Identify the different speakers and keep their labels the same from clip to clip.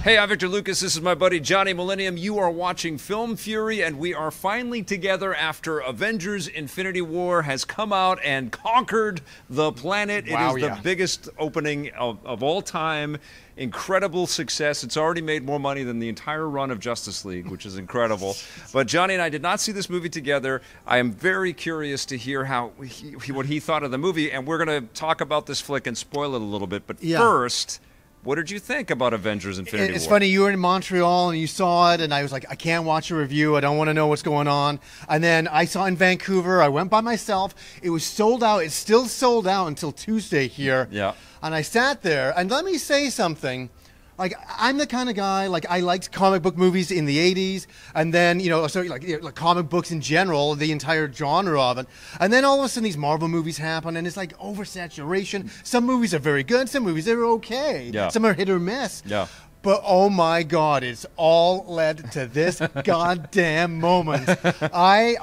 Speaker 1: Hey, I'm Victor Lucas. This is my buddy Johnny Millennium. You are watching Film Fury, and we are finally together after Avengers Infinity War has come out and conquered the planet.
Speaker 2: Wow,
Speaker 1: it is the biggest opening of all time. Incredible success. It's already made more money than the entire run of Justice League, which is incredible. But Johnny and I did not see this movie together. I am very curious to hear what he thought of the movie, and we're going to talk about this flick and spoil it a little bit. But first, what did you think about Avengers Infinity War?
Speaker 2: It's funny, you were in Montreal and you saw it, and I was like, I can't watch a review. I don't want to know what's going on. And then I saw it in Vancouver. I went by myself. It was sold out. It's still sold out until Tuesday here.
Speaker 1: Yeah.
Speaker 2: And I sat there, and let me say something. Like, I'm the kind of guy, like, I liked comic book movies in the 80s, and then, like comic books in general, the entire genre of it. And then all of a sudden these Marvel movies happen, and it's like oversaturation. Some movies are very good, some movies are okay.
Speaker 1: Yeah.
Speaker 2: Some are hit or miss.
Speaker 1: Yeah.
Speaker 2: But oh my God, it's all led to this goddamn moment. I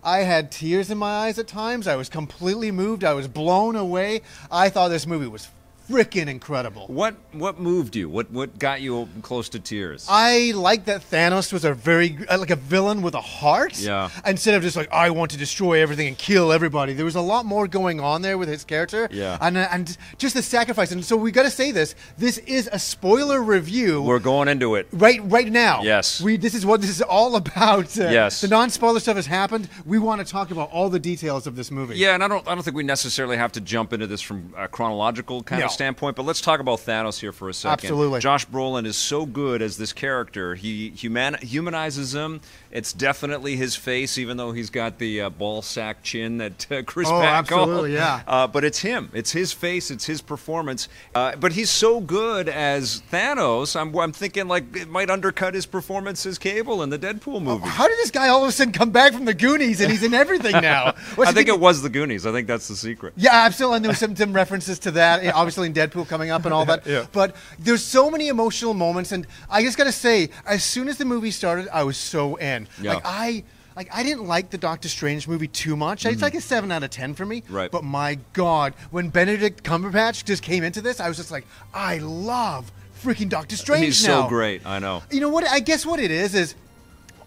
Speaker 2: had tears in my eyes at times. I was completely moved. I was blown away. I thought this movie was freaking incredible.
Speaker 1: What moved you? What got you close to tears?
Speaker 2: I like that Thanos was a villain with a heart.
Speaker 1: Yeah.
Speaker 2: Instead of just like, I want to destroy everything and kill everybody. There was a lot more going on there with his character.
Speaker 1: Yeah.
Speaker 2: And just the sacrifice. And so we got to say this. This is a spoiler review.
Speaker 1: We're going into it.
Speaker 2: Right now.
Speaker 1: Yes.
Speaker 2: This is what this is all about.
Speaker 1: Yes.
Speaker 2: The non-spoiler stuff has happened. We want to talk about all the details of this movie.
Speaker 1: Yeah, and I don't think we necessarily have to jump into this from a chronological kind of standpoint, but let's talk about Thanos here for a second.
Speaker 2: Absolutely.
Speaker 1: Josh Brolin is so good as this character. He humanizes him. It's definitely his face, even though he's got the ball sack chin that Chris Pratt called.
Speaker 2: Absolutely, yeah.
Speaker 1: But it's him. It's his face. It's his performance. But he's so good as Thanos. I'm thinking like it might undercut his performance as Cable in the Deadpool movie.
Speaker 2: How did this guy all of a sudden come back from the Goonies and he's in everything now?
Speaker 1: I think it was the Goonies. I think that's the secret.
Speaker 2: Yeah, absolutely. And there was some references to that, obviously in Deadpool coming up and all that.
Speaker 1: Yeah.
Speaker 2: But there's so many emotional moments, and I just got to say, as soon as the movie started, I was so in.
Speaker 1: Yeah.
Speaker 2: I didn't like the Doctor Strange movie too much. It's like a 7 out of 10 for me.
Speaker 1: Right.
Speaker 2: But my God, when Benedict Cumberbatch just came into this, I was just like, I love freaking Doctor Strange
Speaker 1: He's
Speaker 2: now.
Speaker 1: so great. I know.
Speaker 2: You know what? I guess what it is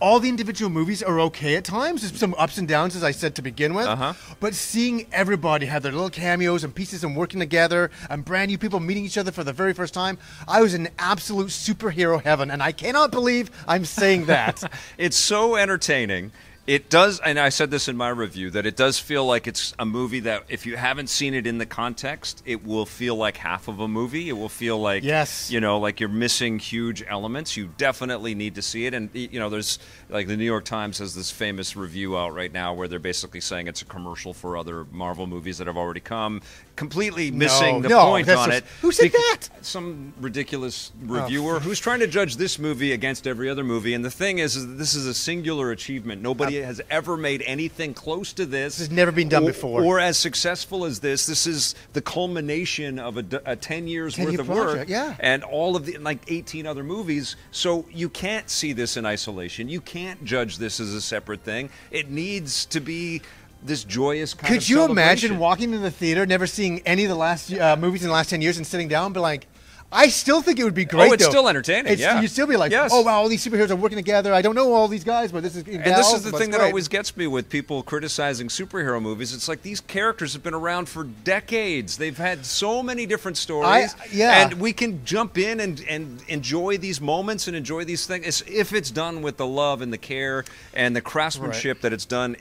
Speaker 2: all the individual movies are okay at times. There's some ups and downs, as I said to begin with. But seeing everybody have their little cameos and pieces and working together and brand new people meeting each other for the very first time, I was in absolute superhero heaven, and I cannot believe I'm saying that.
Speaker 1: It's so entertaining. It does, and I said this in my review, that it does feel like it's a movie that if you haven't seen it in the context, it will feel like half of a movie. It will feel like, like you're missing huge elements. You definitely need to see it. And, there's, like, the New York Times has this famous review out right now where they're basically saying it's a commercial for other Marvel movies that have already come, completely missing the point on it.
Speaker 2: Who said that?
Speaker 1: Some ridiculous reviewer who's trying to judge this movie against every other movie. And the thing is this is a singular achievement. Nobody has ever made anything close to this.
Speaker 2: This has never been done before.
Speaker 1: Or as successful as this. This is the culmination of a 10 years worth of work.
Speaker 2: Yeah.
Speaker 1: And all of the, 18 other movies. So you can't see this in isolation. You can't judge this as a separate thing. It needs to be this joyous kind of
Speaker 2: Could you imagine
Speaker 1: celebration.
Speaker 2: walking into the theater, never seeing any of the last movies in the last 10 years and sitting down and be like, I still think it would be great.
Speaker 1: Oh, it's
Speaker 2: though.
Speaker 1: still entertaining. Yeah,
Speaker 2: you'd still be like, oh wow, all these superheroes are working together. I don't know all these guys, but this is.
Speaker 1: And this is the thing that always gets me with people criticizing superhero movies. It's like these characters have been around for decades. They've had so many different stories. And we can jump in and enjoy these moments and enjoy these things if it's done with the love and the care and the craftsmanship that it's done.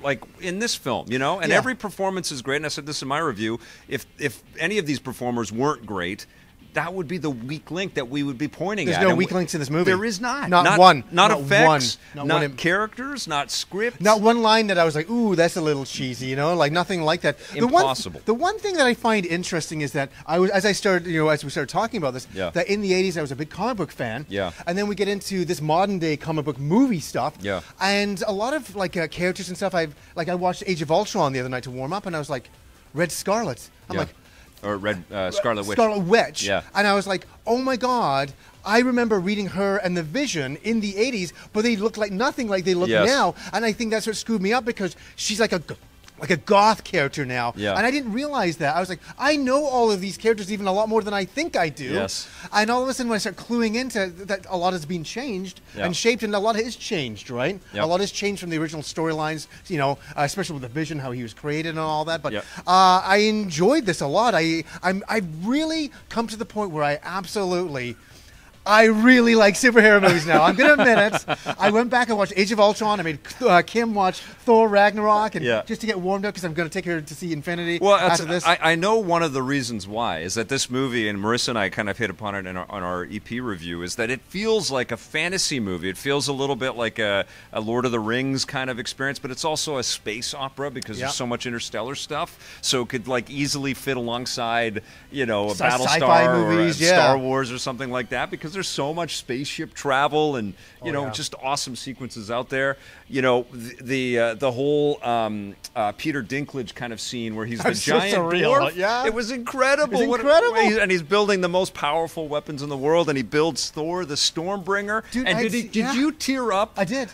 Speaker 1: Like in this film, and every performance is great. And I said this in my review. If any of these performers weren't great, that would be the weak link that we would be pointing at.
Speaker 2: There's no weak links in this movie.
Speaker 1: There is not.
Speaker 2: Not one.
Speaker 1: Not effects.
Speaker 2: Not
Speaker 1: not characters. Not script.
Speaker 2: Not one line that I was like, ooh, that's a little cheesy, like nothing like that.
Speaker 1: Impossible.
Speaker 2: The one thing that I find interesting is that as we started talking about this, that in the 80s I was a big comic book fan.
Speaker 1: Yeah.
Speaker 2: And then we get into this modern day comic book movie stuff.
Speaker 1: Yeah.
Speaker 2: And a lot of characters and stuff. I watched Age of Ultron the other night to warm up, and I was like, Red Scarlet. I'm like.
Speaker 1: Or Scarlet Witch.
Speaker 2: Scarlet Witch.
Speaker 1: Yeah.
Speaker 2: And I was like, oh my God, I remember reading her and the Vision in the 80s, but they looked like nothing like they look now. And I think that's what screwed me up because she's like a like a goth character now.
Speaker 1: Yeah.
Speaker 2: And I didn't realize that. I was like, I know all of these characters even a lot more than I think I do.
Speaker 1: Yes.
Speaker 2: And all of a sudden when I start cluing into that, a lot has been changed and shaped, and a lot is changed, right? A lot has changed from the original storylines, you know, especially with the Vision, how he was created and all that. But I enjoyed this a lot. I've really come to the point where I really like superhero movies now. I'm going to admit it. I went back and watched Age of Ultron. I made Kim watch Thor Ragnarok, and just to get warmed up because I'm going to take her to see Infinity after this.
Speaker 1: I know one of the reasons why is that this movie, and Marissa and I kind of hit upon it on our EP review, is that it feels like a fantasy movie. It feels a little bit like a Lord of the Rings kind of experience, but it's also a space opera because there's so much interstellar stuff. So it could like easily fit alongside, you know, a Battlestar movies, or Star Wars or something like that, because there's so much spaceship travel and you know just awesome sequences out there. You know, the whole Peter Dinklage kind of scene where he's the giant dwarf.
Speaker 2: Yeah,
Speaker 1: it was incredible.
Speaker 2: It was incredible.
Speaker 1: And he's building the most powerful weapons in the world, and he builds Thor, the Stormbringer.
Speaker 2: Dude,
Speaker 1: and did you tear up?
Speaker 2: I did.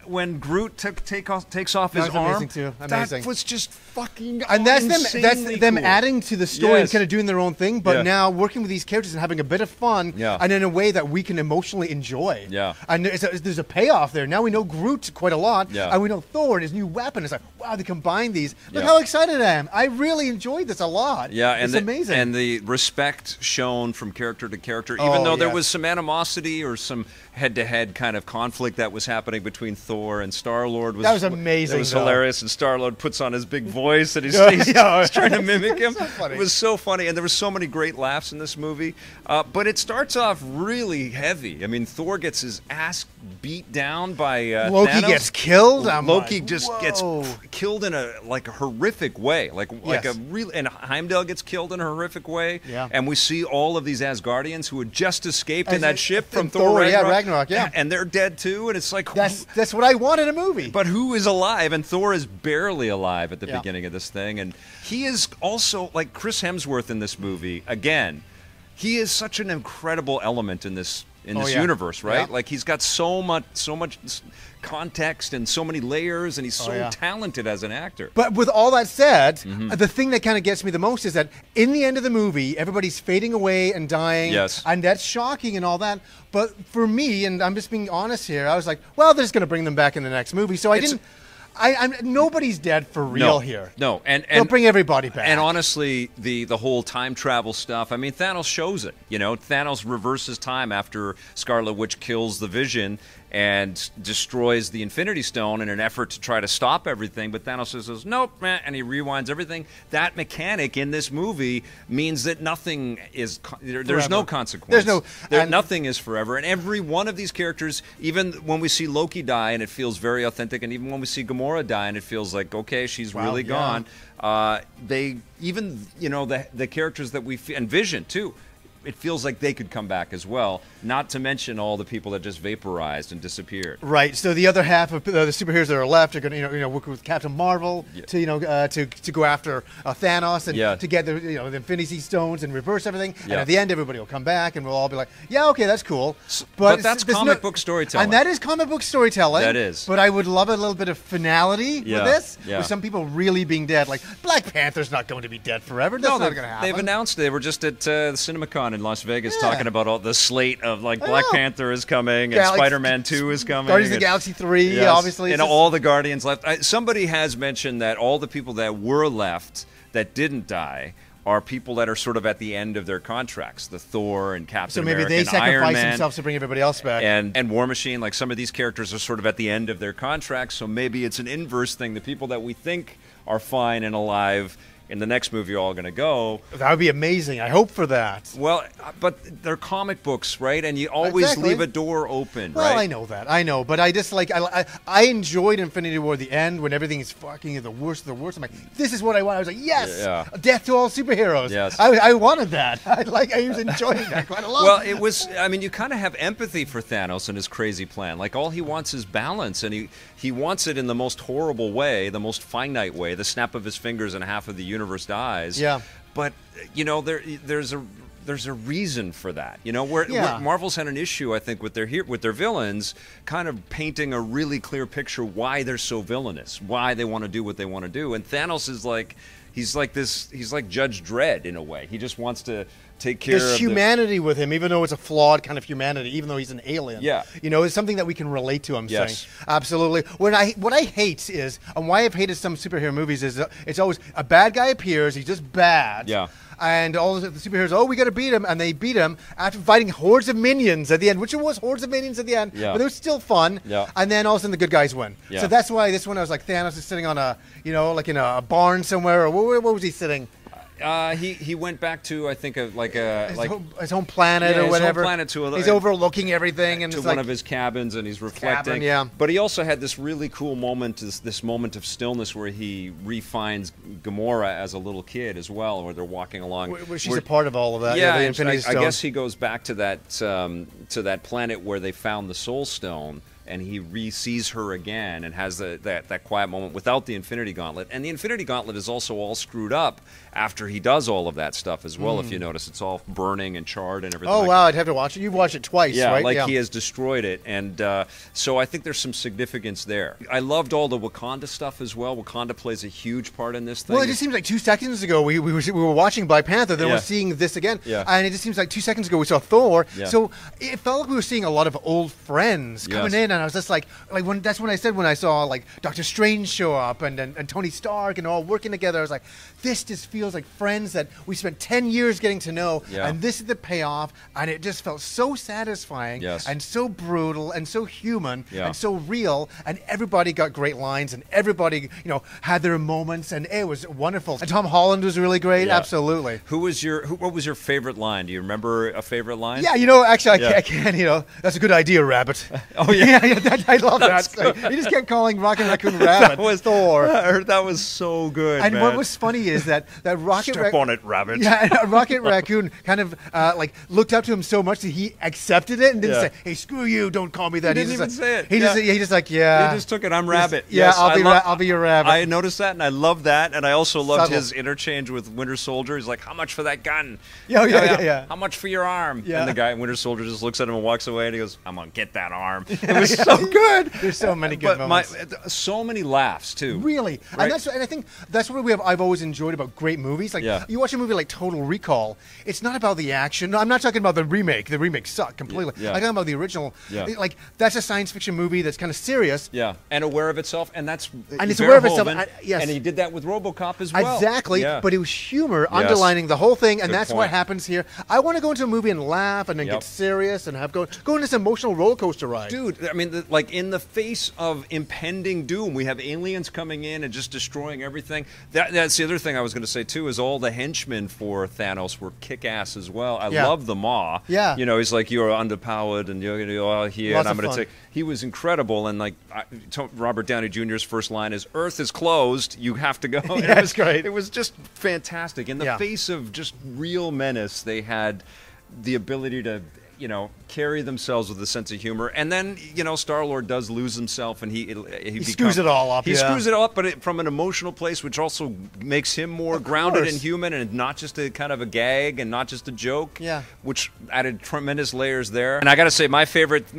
Speaker 1: When Groot takes off his arm.
Speaker 2: Amazing too. Amazing.
Speaker 1: That was just fucking
Speaker 2: and that's them
Speaker 1: cool.
Speaker 2: adding to the story and kind of doing their own thing, but now working with these characters and having a bit of fun, and in a way that we can emotionally enjoy.
Speaker 1: Yeah.
Speaker 2: And there's a payoff there. Now we know Groot quite a lot,
Speaker 1: Yeah.
Speaker 2: and we know Thor and his new weapon. It's like, wow, they combined these. Look how excited I am. I really enjoyed this a lot.
Speaker 1: Yeah, and
Speaker 2: it's amazing.
Speaker 1: And the respect shown from character to character, even though there was some animosity or some head-to-head kind of conflict that was happening between Thor and Star-Lord.
Speaker 2: That was amazing.
Speaker 1: It was hilarious, and Star-Lord puts on his big voice, and he's trying to mimic him.
Speaker 2: So
Speaker 1: it was so funny, and there were so many great laughs in this movie. But it starts off really heavy. I mean, Thor gets his ass beat down by
Speaker 2: Loki
Speaker 1: Thanos.
Speaker 2: gets killed.
Speaker 1: Loki just gets killed in a horrific way, like a real. And Heimdall gets killed in a horrific way.
Speaker 2: Yeah.
Speaker 1: And we see all of these Asgardians who had just escaped in that ship from Thor
Speaker 2: Ragnarok.
Speaker 1: And they're dead too. And it's like
Speaker 2: that's what I want in a movie.
Speaker 1: But who is alive? And Thor is barely alive at the beginning of this thing. And he is also like Chris Hemsworth in this movie again. He is such an incredible element in this universe, right?
Speaker 2: Yeah.
Speaker 1: Like he's got so much context and so many layers, and he's so talented as an actor.
Speaker 2: But with all that said, the thing that kind of gets me the most is that in the end of the movie, everybody's fading away and dying, and that's shocking and all that. But for me, and I'm just being honest here, I was like, well, they're just going to bring them back in the next movie. So I'm nobody's dead for real here.
Speaker 1: No, and
Speaker 2: they'll bring everybody back.
Speaker 1: And honestly, the whole time travel stuff. I mean, Thanos shows it. You know, Thanos reverses time after Scarlet Witch kills the Vision and destroys the Infinity Stone in an effort to try to stop everything. But Thanos says, "Nope, man," and he rewinds everything. That mechanic in this movie means that nothing is. There's no consequence. Nothing is forever. And every one of these characters, even when we see Loki die and it feels very authentic, and even when we see Gamora die and it feels like, okay, she's really gone. They even, you know, the characters that and Vision too. It feels like they could come back as well, not to mention all the people that just vaporized and disappeared.
Speaker 2: Right. So the other half of the superheroes that are left are going to, work with Captain Marvel to go after Thanos and to get the Infinity Stones and reverse everything. And at the end, everybody will come back, and we'll all be like, "Yeah, okay, that's cool."
Speaker 1: But that's comic book storytelling,
Speaker 2: and that is comic book storytelling.
Speaker 1: That is.
Speaker 2: But I would love a little bit of finality with this, with some people really being dead. Like Black Panther's not going to be dead forever. That's not going to happen.
Speaker 1: They've announced they were just at the CinemaCon in Las Vegas talking about all the slate of like Black Panther is coming and Spider-Man 2 is coming.
Speaker 2: Guardians of the Galaxy 3, obviously.
Speaker 1: And all the Guardians left. Somebody has mentioned that all the people that were left that didn't die are people that are sort of at the end of their contracts. The Thor and Captain America
Speaker 2: they
Speaker 1: and Iron
Speaker 2: sacrifice
Speaker 1: Man,
Speaker 2: themselves to bring everybody else back.
Speaker 1: And War Machine, like some of these characters are sort of at the end of their contracts, so maybe it's an inverse thing. The people that we think are fine and alive in the next movie are all going to go.
Speaker 2: That would be amazing. I hope for that.
Speaker 1: Well, but they're comic books, right? And you always leave a door open, right?
Speaker 2: Well, I know that. I know. But I just like, I enjoyed Infinity War, the end, when everything is fucking the worst of the worst. I'm like, this is what I want. I was like, yes! Death to all superheroes.
Speaker 1: Yes.
Speaker 2: I wanted that. I was enjoying that quite a lot.
Speaker 1: Well, it was, I mean, you kind of have empathy for Thanos and his crazy plan. Like, all he wants is balance, and he wants it in the most horrible way, the most finite way. The snap of his fingers and half of the universe dies.
Speaker 2: Yeah.
Speaker 1: But, you know, there's a there's a reason for that. You know, where Marvel's had an issue, I think, with their villains, kind of painting a really clear picture why they're so villainous, why they want to do what they want to do. And Thanos is like, he's like Judge Dredd in a way. He just wants to take care of
Speaker 2: humanity with him, even though it's a flawed kind of humanity, even though he's an alien.
Speaker 1: Yeah.
Speaker 2: You know, it's something that we can relate to, I'm saying. Absolutely. What I hate is, and why I've hated some superhero movies is, it's always a bad guy appears, he's just bad.
Speaker 1: Yeah.
Speaker 2: And all the superheroes, oh, we got to beat him, and they beat him after fighting hordes of minions at the end, which it was hordes of minions at the end, but it was still fun.
Speaker 1: Yeah.
Speaker 2: And then all of a sudden the good guys win. Yeah. So that's why this one I was like, Thanos is sitting on a, you know, like in a barn somewhere, or where was he sitting?
Speaker 1: He went back to, I think,
Speaker 2: his home planet or whatever.
Speaker 1: His home planet
Speaker 2: he's overlooking everything, and
Speaker 1: to one of his cabins, and he's reflecting. But he also had this really cool moment, this moment of stillness where he re-finds Gamora as a little kid as well, where they're walking along.
Speaker 2: Where she's a part of all of that.
Speaker 1: Yeah, I guess he goes back to that planet where they found the Soul Stone. And he re-sees her again and has that quiet moment without the Infinity Gauntlet. And the Infinity Gauntlet is also all screwed up after he does all of that stuff as well. If you notice, it's all burning and charred and everything.
Speaker 2: Oh, wow, I'd have to watch it. You've watched it twice, right?
Speaker 1: He has destroyed it. And so I think there's some significance there. I loved all the Wakanda stuff as well. Wakanda plays a huge part in this thing.
Speaker 2: Well, it just seems like 2 seconds ago we were watching Black Panther, then we're seeing this again.
Speaker 1: Yeah.
Speaker 2: And it just seems like 2 seconds ago we saw Thor. Yeah. So it felt like we were seeing a lot of old friends coming in, and I was just like that's when I said, when I saw like Doctor Strange show up and Tony Stark and all working together, I was like, this just feels like friends that we spent 10 years getting to know, and this is the payoff, and it just felt so satisfying and so brutal and so human and so real, and everybody got great lines, and everybody, you know, had their moments, and it was wonderful. And Tom Holland was really great, absolutely.
Speaker 1: What was your favorite line? Do you remember a favorite line?
Speaker 2: Yeah, you know, actually I can't, you know, that's a good idea, Rabbit.
Speaker 1: Oh yeah,
Speaker 2: I love that. So you just kept calling Rocket Raccoon Rabbit.
Speaker 1: That was
Speaker 2: Thor.
Speaker 1: That was so good.
Speaker 2: And
Speaker 1: man.
Speaker 2: what was funny is that Rocket
Speaker 1: Step on it, Rabbit.
Speaker 2: Yeah, Rocket Raccoon kind of like looked up to him so much that he accepted it and didn't say, "Hey, screw you! Don't call me that."
Speaker 1: He didn't even say it.
Speaker 2: He just like, yeah.
Speaker 1: He just took it. I'm Rabbit.
Speaker 2: Yeah, I'll be your Rabbit.
Speaker 1: I noticed that, and I love that, and I also loved his interchange with Winter Soldier. He's like, "How much for that gun?"
Speaker 2: Yeah.
Speaker 1: How much for your arm?
Speaker 2: Yeah.
Speaker 1: And the guy, Winter Soldier, just looks at him and walks away, and he goes, "I'm gonna get that arm." It was so good.
Speaker 2: There's so many good moments.
Speaker 1: So many laughs too.
Speaker 2: Really,
Speaker 1: right?
Speaker 2: and I think that's what I've always enjoyed about great movies. Like you watch a movie like Total Recall, it's not about the action. No, I'm not talking about the remake. The remake sucked completely. I'm talking about the original. Like that's a science fiction movie that's kind of serious.
Speaker 1: Yeah, and aware of itself, and
Speaker 2: it's aware of itself. Yes,
Speaker 1: and he did that with RoboCop as well.
Speaker 2: Exactly, but it was humor underlining the whole thing, and that's what happens here. I want to go into a movie and laugh, and then get serious, and go on this emotional roller coaster ride.
Speaker 1: Dude, I mean, like in the face of impending doom, we have aliens coming in and just destroying everything. That's the other thing I was going to say too, is all the henchmen for Thanos were kick-ass as well. I love the Maw.
Speaker 2: Yeah.
Speaker 1: You know, he's like, you're underpowered and you're going to go out here, and I'm going to take. He was incredible, and like Robert Downey Jr.'s first line is, "Earth is closed. You have to go."
Speaker 2: Yeah, that's great.
Speaker 1: It was just fantastic. In the face of just real menace, they had the ability to, you know, carry themselves with a sense of humor. And then, you know, Star-Lord does lose himself, and he
Speaker 2: screws it all up.
Speaker 1: He screws it all up, but from an emotional place, which also makes him more grounded and human, and not just a kind of a gag and not just a joke.
Speaker 2: Yeah.
Speaker 1: Which added tremendous layers there. And I got to say, my favorite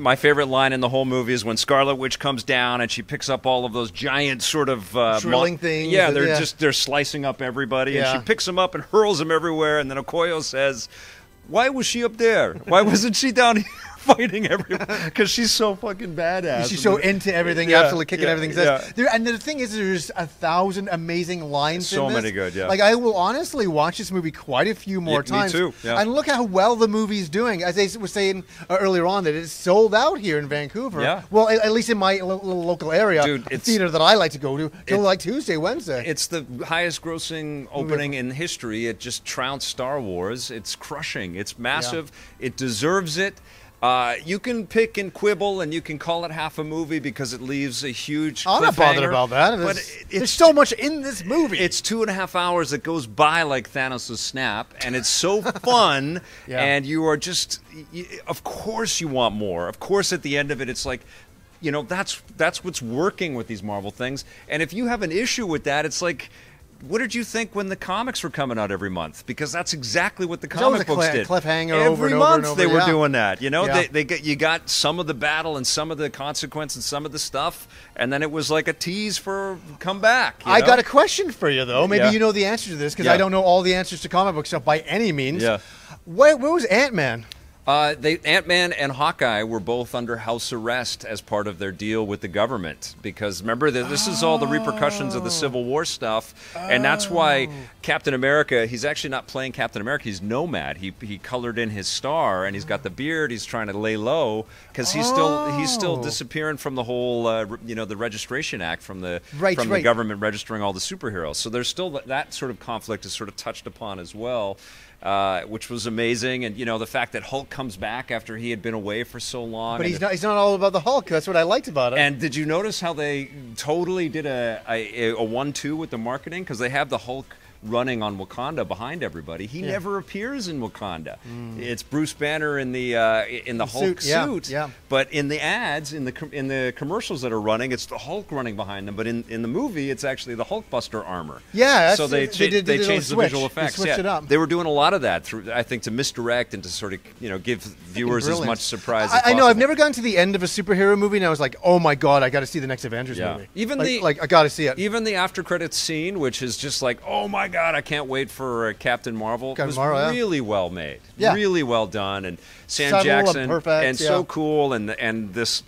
Speaker 1: line in the whole movie is when Scarlet Witch comes down and she picks up all of those giant sort of
Speaker 2: drilling things.
Speaker 1: Yeah, they're slicing up everybody, and she picks them up and hurls them everywhere. And then Okoye says, "Why was she up there? Why wasn't she down here fighting everyone?" Because she's so fucking badass.
Speaker 2: She's so into everything, absolutely kicking everything. And the thing is, there's 1,000 amazing lines in this.
Speaker 1: So many good,
Speaker 2: Like, I will honestly watch this movie quite a few more times.
Speaker 1: Me too,
Speaker 2: And look how well the movie's doing. As I was saying earlier on, that it's sold out here in Vancouver.
Speaker 1: Yeah.
Speaker 2: Well, at least in my little local area.
Speaker 1: Dude,
Speaker 2: a theater that I like to go to till like Tuesday, Wednesday.
Speaker 1: It's the highest grossing opening in history. It just trounced Star Wars. It's crushing. It's massive. It deserves it. You can pick and quibble, and you can call it half a movie because it leaves a huge cliffhanger.
Speaker 2: I'm not bothered about that. But there's so much in this movie.
Speaker 1: It's 2.5 hours that goes by like Thanos' snap, and it's so fun, and you are just, of course you want more. Of course at the end of it, it's like, you know, that's what's working with these Marvel things. And if you have an issue with that, it's like, what did you think when the comics were coming out every month? Because that's exactly what the comic books did.
Speaker 2: Cliffhanger
Speaker 1: every
Speaker 2: over
Speaker 1: month
Speaker 2: and over,
Speaker 1: they were doing that. You know, you got some of the battle and some of the consequence and some of the stuff, and then it was like a tease for come back.
Speaker 2: I got a question for you though. Maybe you know the answer to this because I don't know all the answers to comic book stuff by any means.
Speaker 1: Yeah.
Speaker 2: Where was Ant-Man?
Speaker 1: AntMan and Hawkeye were both under house arrest as part of their deal with the government because remember that this is all the repercussions of the Civil War stuff, and that's why Captain America, he's actually not playing Captain America, he's Nomad. He colored in his star and he's got the beard. He's trying to lay low because he's still disappearing from the whole the Registration Act from the the government registering all the superheroes. So there's still that sort of conflict is sort of touched upon as well. Which was amazing, and the fact that Hulk comes back after he had been away for so long.
Speaker 2: But he's not all about the Hulk. That's what I liked about it.
Speaker 1: And did you notice how they totally did a 1-2 with the marketing? Because they have the Hulk running on Wakanda behind everybody. He never appears in Wakanda. It's Bruce Banner in the Hulk suit. Yeah. But in the ads, in the commercials that are running, it's the Hulk running behind them. But in the movie, it's actually the Hulkbuster armor.
Speaker 2: Yeah.
Speaker 1: So they changed the visual effects.
Speaker 2: They switched it up.
Speaker 1: They were doing a lot of that I think to misdirect and to sort of give viewers as much surprise as possible.
Speaker 2: I know. I've never gotten to the end of a superhero movie, and I was like, oh my god, I got to see the next Avengers movie.
Speaker 1: Even
Speaker 2: I got to see it.
Speaker 1: Even the after credits scene, which is just like, oh my god, I can't wait for Captain Marvel. It was really well made, really well done, and Sam
Speaker 2: subtle
Speaker 1: Jackson,
Speaker 2: and perfect,
Speaker 1: so cool, and this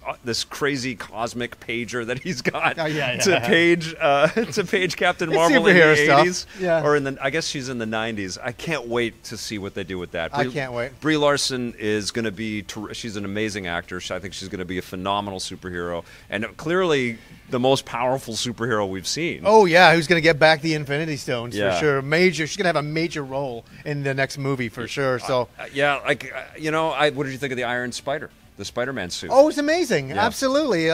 Speaker 1: crazy cosmic pager that he's got to page Captain Marvel in the 80s, or I guess she's in the 90s. I can't wait to see what they do with that.
Speaker 2: I can't wait.
Speaker 1: Brie Larson is going to be. She's an amazing actor. I think she's going to be a phenomenal superhero, and clearly the most powerful superhero we've seen.
Speaker 2: Oh yeah, who's going to get back the Infinity Stones for sure? She's going to have a major role in the next movie for sure. So
Speaker 1: what did you think of the Iron Spider? The Spider-Man suit.
Speaker 2: Oh, it's amazing! Yeah. Absolutely,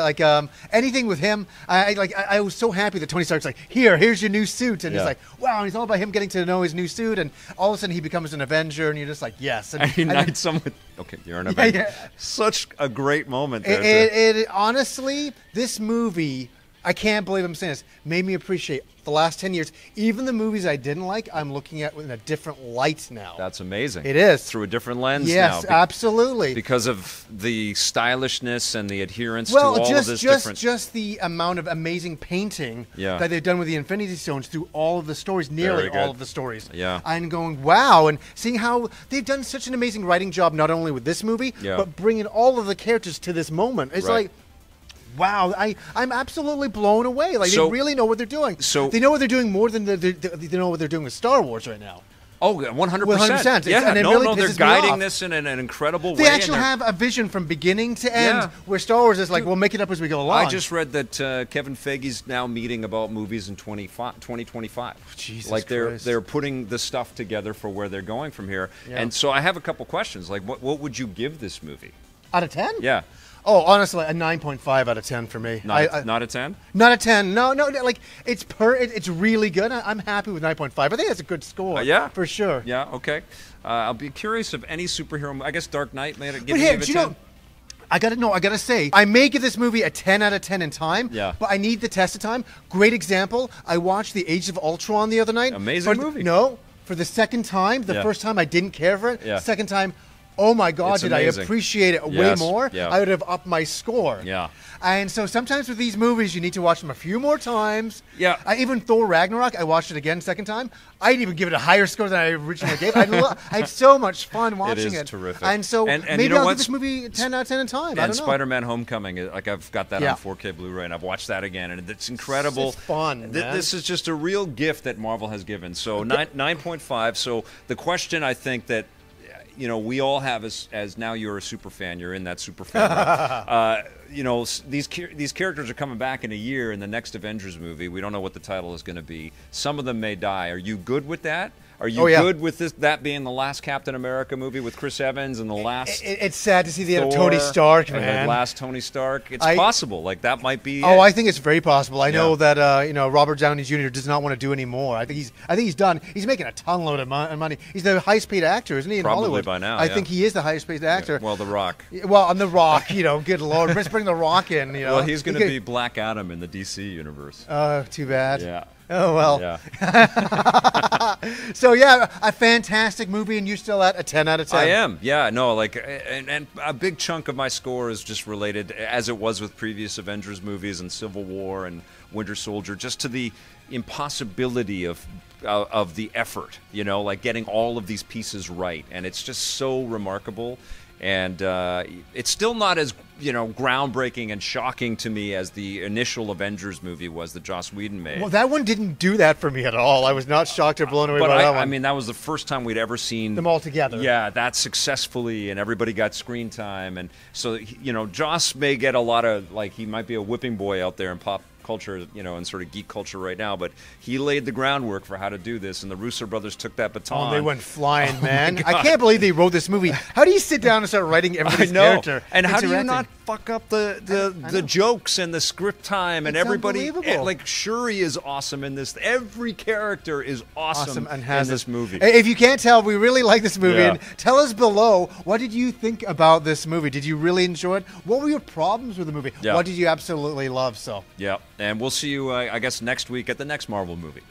Speaker 2: anything with him. I was so happy that Tony Stark's like, here's your new suit, and he's like, wow, and it's all about him getting to know his new suit, and all of a sudden he becomes an Avenger, and you're just like, yes.
Speaker 1: And he unites someone. Okay, you're an Avenger. Such a great moment there.
Speaker 2: It honestly, this movie, I can't believe I'm saying this, made me appreciate the last 10 years. Even the movies I didn't like, I'm looking at in a different light now.
Speaker 1: That's amazing.
Speaker 2: It is.
Speaker 1: Through a different lens now.
Speaker 2: Yes, absolutely.
Speaker 1: Because of the stylishness and the adherence to all of this different...
Speaker 2: just the amount of amazing painting that they've done with the Infinity Stones through all of the stories, nearly all of the stories.
Speaker 1: Yeah.
Speaker 2: I'm going, wow, and seeing how they've done such an amazing writing job, not only with this movie, but bringing all of the characters to this moment. It's like... Wow, I'm absolutely blown away. Like, they really know what they're doing. So they know what they're doing more than they know what they're doing with Star Wars right now.
Speaker 1: Oh, 100%. 100%. Yeah, they're guiding this in an incredible way.
Speaker 2: They actually have a vision from beginning to end, where Star Wars is like, we'll make it up as we go along.
Speaker 1: I just read that Kevin Feige's now meeting about movies in 2025.
Speaker 2: Jesus
Speaker 1: Christ. They're putting the stuff together for where they're going from here. Yeah. And so I have a couple questions. Like, what would you give this movie?
Speaker 2: Out of 10?
Speaker 1: Yeah.
Speaker 2: Oh, honestly, a 9.5 out of 10 for me.
Speaker 1: Not a 10?
Speaker 2: Not a 10. No. Like, it's really good. I'm happy with 9.5. I think that's a good score.
Speaker 1: Yeah,
Speaker 2: for sure.
Speaker 1: Yeah. Okay. I'll be curious if any superhero. I guess Dark Knight made it. Give it a 10.
Speaker 2: I gotta say, I may give this movie a 10 out of 10 in time, but I need the test of time. Great example. I watched The Age of Ultron the other night.
Speaker 1: Amazing movie.
Speaker 2: For the second time. The first time I didn't care for it. Second time, oh my God, did I appreciate it way more? I would have upped my score.
Speaker 1: Yeah.
Speaker 2: And so sometimes with these movies, you need to watch them a few more times.
Speaker 1: Yeah.
Speaker 2: Even Thor Ragnarok, I watched it again second time. I didn't even give it a higher score than I originally gave. I had so much fun watching it.
Speaker 1: It is terrific.
Speaker 2: And so maybe I'll give this movie a 10 out of 10 in time. I don't know.
Speaker 1: Spider-Man Homecoming, I've got that on 4K Blu-ray, and I've watched that again, and it's incredible.
Speaker 2: It's fun,
Speaker 1: This is just a real gift that Marvel has given. So 9.5. So the question I think that we all have as now you're a super fan, you're in that super fan. These characters are coming back in a year in the next Avengers movie. We don't know what the title is going to be. Some of them may die. Are you good with that? Are you good with that being the last Captain America movie with Chris Evans and the last?
Speaker 2: It's sad to see the end of Tony Stark, man.
Speaker 1: The last Tony Stark. It's possible. Like that might be.
Speaker 2: Oh, I think it's very possible. I know that Robert Downey Jr. does not want to do any more. I think he's done. He's making a ton load of money. He's the highest paid actor, isn't he? In Hollywood
Speaker 1: by now.
Speaker 2: I think he is the highest paid actor.
Speaker 1: Yeah. Well, The Rock.
Speaker 2: Well, on The Rock, good Lord, let's bring The Rock in.
Speaker 1: Well, he's going to be Black Adam in the DC universe.
Speaker 2: Too bad.
Speaker 1: Yeah.
Speaker 2: Oh, well.
Speaker 1: Yeah.
Speaker 2: So, yeah, a fantastic movie, and you're still at a 10 out of 10.
Speaker 1: I am. Yeah, no, like, and a big chunk of my score is just related, as it was with previous Avengers movies and Civil War and Winter Soldier, just to the impossibility of the effort, you know, like getting all of these pieces right. And it's just so remarkable. And it's still not as, you know, groundbreaking and shocking to me as the initial Avengers movie was that Joss Whedon made.
Speaker 2: Well, that one didn't do that for me at all. I was not shocked or blown away by that one.
Speaker 1: I mean, that was the first time we'd ever seen
Speaker 2: them all together.
Speaker 1: Yeah, that successfully, and everybody got screen time. And so, you know, Joss may get a lot of, like, he might be a whipping boy out there in pop culture, you know, and sort of geek culture right now, but he laid the groundwork for how to do this, and the Russo brothers took that baton.
Speaker 2: Oh, they went flying, man. I can't believe they wrote this movie. How do you sit down and start writing everybody's character?
Speaker 1: And how do you not fuck up the jokes and the script time and everybody? Like, Shuri is awesome in this. Every character is awesome and in this movie.
Speaker 2: If you can't tell, we really like this movie. Yeah. And tell us below, what did you think about this movie? Did you really enjoy it? What were your problems with the movie? Yeah. What did you absolutely love? So
Speaker 1: yeah. And we'll see you, I guess, next week at the next Marvel movie.